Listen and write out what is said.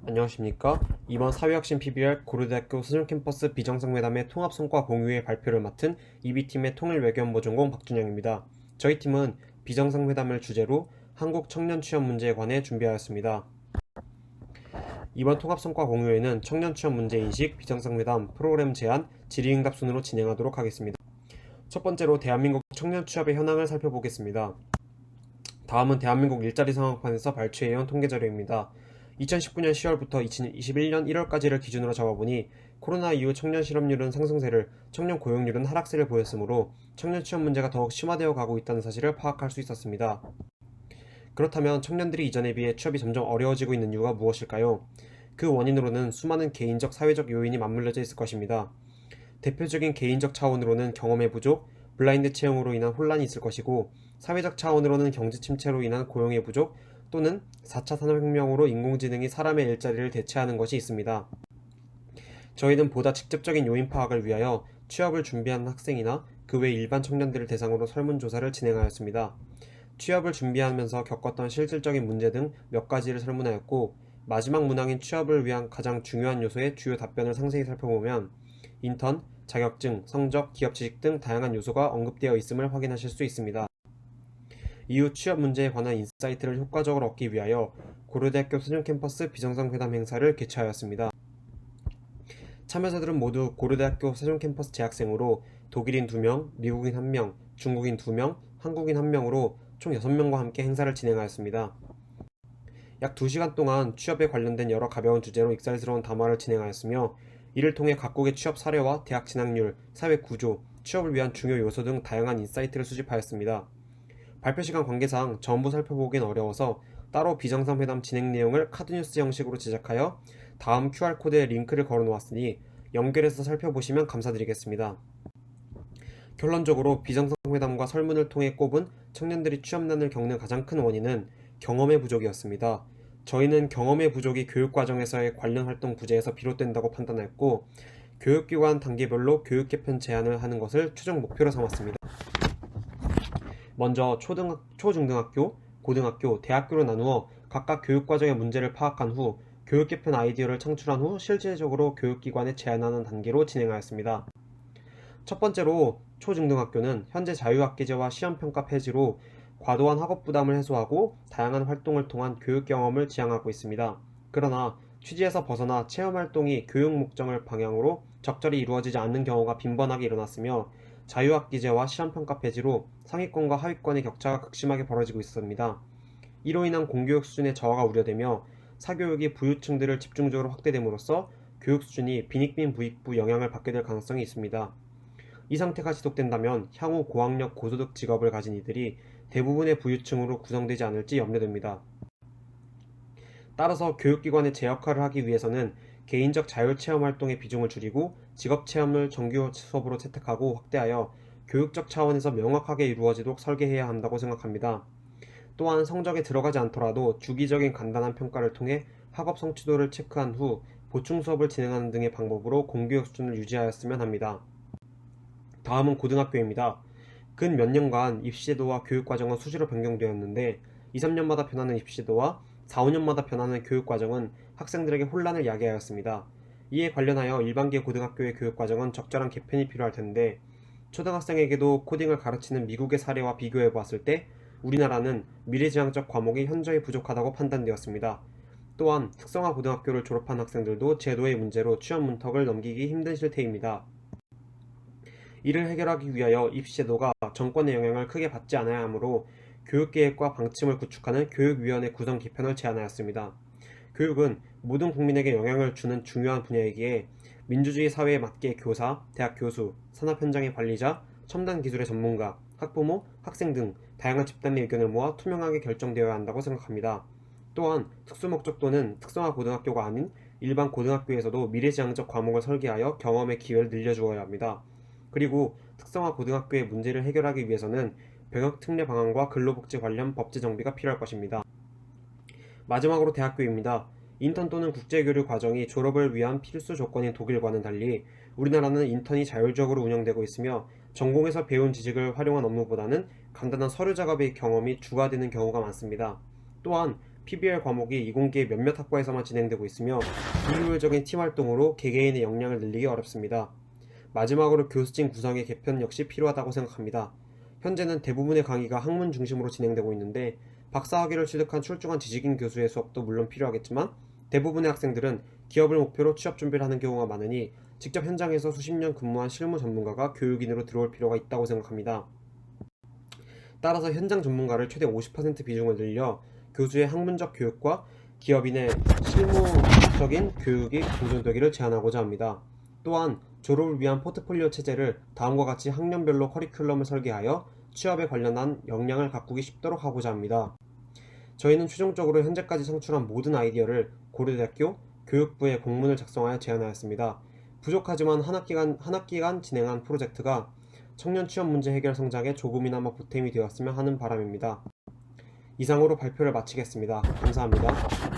안녕하십니까. 이번 사회혁신 PBR 고려대학교 수준캠퍼스 비정상회담의 통합성과 공유의 발표를 맡은 EB팀의 통일외교연보 전공 박준영입니다. 저희 팀은 비정상회담을 주제로 한국 청년 취업 문제에 관해 준비하였습니다. 이번 통합성과 공유회는 청년 취업 문제 인식, 비정상회담, 프로그램 제안, 질의응답 순으로 진행하도록 하겠습니다. 첫 번째로 대한민국 청년 취업의 현황을 살펴보겠습니다. 다음은 대한민국 일자리 상황판에서 발췌해온 통계자료입니다. 2019년 10월부터 2021년 1월까지를 기준으로 잡아보니 코로나 이후 청년 실업률은 상승세를, 청년 고용률은 하락세를 보였으므로 청년 취업 문제가 더욱 심화되어 가고 있다는 사실을 파악할 수 있었습니다. 그렇다면 청년들이 이전에 비해 취업이 점점 어려워지고 있는 이유가 무엇일까요? 그 원인으로는 수많은 개인적, 사회적 요인이 맞물려져 있을 것입니다. 대표적인 개인적 차원으로는 경험의 부족, 블라인드 채용으로 인한 혼란이 있을 것이고, 사회적 차원으로는 경제 침체로 인한 고용의 부족 또는 4차 산업혁명으로 인공지능이 사람의 일자리를 대체하는 것이 있습니다. 저희는 보다 직접적인 요인 파악을 위하여 취업을 준비하는 학생이나 그 외 일반 청년들을 대상으로 설문조사를 진행하였습니다. 취업을 준비하면서 겪었던 실질적인 문제 등 몇 가지를 설문하였고, 마지막 문항인 취업을 위한 가장 중요한 요소의 주요 답변을 상세히 살펴보면 인턴, 자격증, 성적, 기업 지식 등 다양한 요소가 언급되어 있음을 확인하실 수 있습니다. 이후 취업 문제에 관한 인사이트를 효과적으로 얻기 위하여 고려대학교 수준캠퍼스 비정상회담 행사를 개최하였습니다. 참여자들은 모두 고려대학교 수준캠퍼스 재학생으로 독일인 2명, 미국인 1명, 중국인 2명, 한국인 1명으로 총 6명과 함께 행사를 진행하였습니다. 약 2시간 동안 취업에 관련된 여러 가벼운 주제로 익살스러운 담화를 진행하였으며, 이를 통해 각국의 취업 사례와 대학 진학률, 사회 구조, 취업을 위한 중요 요소 등 다양한 인사이트를 수집하였습니다. 발표 시간 관계상 전부 살펴보기엔 어려워서 따로 비정상회담 진행 내용을 카드뉴스 형식으로 제작하여 다음 QR코드에 링크를 걸어 놓았으니 연결해서 살펴보시면 감사드리겠습니다. 결론적으로 비정상회담과 설문을 통해 꼽은 청년들이 취업난을 겪는 가장 큰 원인은 경험의 부족이었습니다. 저희는 경험의 부족이 교육과정에서의 관련 활동 부재에서 비롯된다고 판단했고, 교육기관 단계별로 교육 개편 제안을 하는 것을 최종 목표로 삼았습니다. 먼저 초중등학교, 고등학교, 대학교로 나누어 각각 교육과정의 문제를 파악한 후 교육 개편 아이디어를 창출한 후 실질적으로 교육기관에 제안하는 단계로 진행하였습니다. 첫 번째로 초중등학교는 현재 자유학기제와 시험평가 폐지로 과도한 학업 부담을 해소하고 다양한 활동을 통한 교육 경험을 지향하고 있습니다. 그러나 취지에서 벗어나 체험활동이 교육 목적을 방향으로 적절히 이루어지지 않는 경우가 빈번하게 일어났으며, 자유학기제와 시험평가 폐지로 상위권과 하위권의 격차가 극심하게 벌어지고 있습니다. 이로 인한 공교육 수준의 저하가 우려되며 사교육이 부유층들을 집중적으로 확대됨으로써 교육 수준이 빈익빈 부익부 영향을 받게 될 가능성이 있습니다. 이 상태가 지속된다면 향후 고학력 고소득 직업을 가진 이들이 대부분의 부유층으로 구성되지 않을지 염려됩니다. 따라서 교육기관의 제 역할을 하기 위해서는 개인적 자율체험 활동의 비중을 줄이고 직업체험을 정규 수업으로 채택하고 확대하여 교육적 차원에서 명확하게 이루어지도록 설계해야 한다고 생각합니다. 또한 성적에 들어가지 않더라도 주기적인 간단한 평가를 통해 학업 성취도를 체크한 후 보충 수업을 진행하는 등의 방법으로 공교육 수준을 유지하였으면 합니다. 다음은 고등학교입니다. 근 몇 년간 입시제도와 교육과정은 수시로 변경되었는데 2, 3년마다 변하는 입시제도와 4, 5년마다 변하는 교육과정은 학생들에게 혼란을 야기하였습니다. 이에 관련하여 일반계 고등학교의 교육과정은 적절한 개편이 필요할 텐데, 초등학생에게도 코딩을 가르치는 미국의 사례와 비교해 보았을 때 우리나라는 미래지향적 과목이 현저히 부족하다고 판단되었습니다. 또한 특성화 고등학교를 졸업한 학생들도 제도의 문제로 취업 문턱을 넘기기 힘든 실태입니다. 이를 해결하기 위하여 입시제도가 정권의 영향을 크게 받지 않아야 하므로 교육계획과 방침을 구축하는 교육위원회 구성 개편을 제안하였습니다. 교육은 모든 국민에게 영향을 주는 중요한 분야이기에 민주주의 사회에 맞게 교사, 대학 교수, 산업 현장의 관리자, 첨단 기술의 전문가, 학부모, 학생 등 다양한 집단의 의견을 모아 투명하게 결정되어야 한다고 생각합니다. 또한 특수목적 또는 특성화 고등학교가 아닌 일반 고등학교에서도 미래지향적 과목을 설계하여 경험의 기회를 늘려주어야 합니다. 그리고 특성화 고등학교의 문제를 해결하기 위해서는 병역 특례 방안과 근로복지 관련 법제 정비가 필요할 것입니다. 마지막으로 대학교입니다. 인턴 또는 국제교류 과정이 졸업을 위한 필수 조건인 독일과는 달리 우리나라는 인턴이 자율적으로 운영되고 있으며 전공에서 배운 지식을 활용한 업무보다는 간단한 서류 작업의 경험이 주가 되는 경우가 많습니다. 또한 PBL 과목이 이공계의 몇몇 학과에서만 진행되고 있으며 비효율적인 팀 활동으로 개개인의 역량을 늘리기 어렵습니다. 마지막으로 교수진 구성의 개편 역시 필요하다고 생각합니다. 현재는 대부분의 강의가 학문 중심으로 진행되고 있는데 박사학위를 취득한 출중한 지식인 교수의 수업도 물론 필요하겠지만 대부분의 학생들은 기업을 목표로 취업 준비를 하는 경우가 많으니 직접 현장에서 수십 년 근무한 실무 전문가가 교육인으로 들어올 필요가 있다고 생각합니다. 따라서 현장 전문가를 최대 50% 비중을 늘려 교수의 학문적 교육과 기업인의 실무적인 교육이 공존되기를 제안하고자 합니다. 또한 졸업을 위한 포트폴리오 체제를 다음과 같이 학년별로 커리큘럼을 설계하여 취업에 관련한 역량을 가꾸기 쉽도록 하고자 합니다. 저희는 최종적으로 현재까지 창출한 모든 아이디어를 고려대학교 교육부에 공문을 작성하여 제안하였습니다. 부족하지만 한 학기간 진행한 프로젝트가 청년 취업 문제 해결 성장에 조금이나마 보탬이 되었으면 하는 바람입니다. 이상으로 발표를 마치겠습니다. 감사합니다.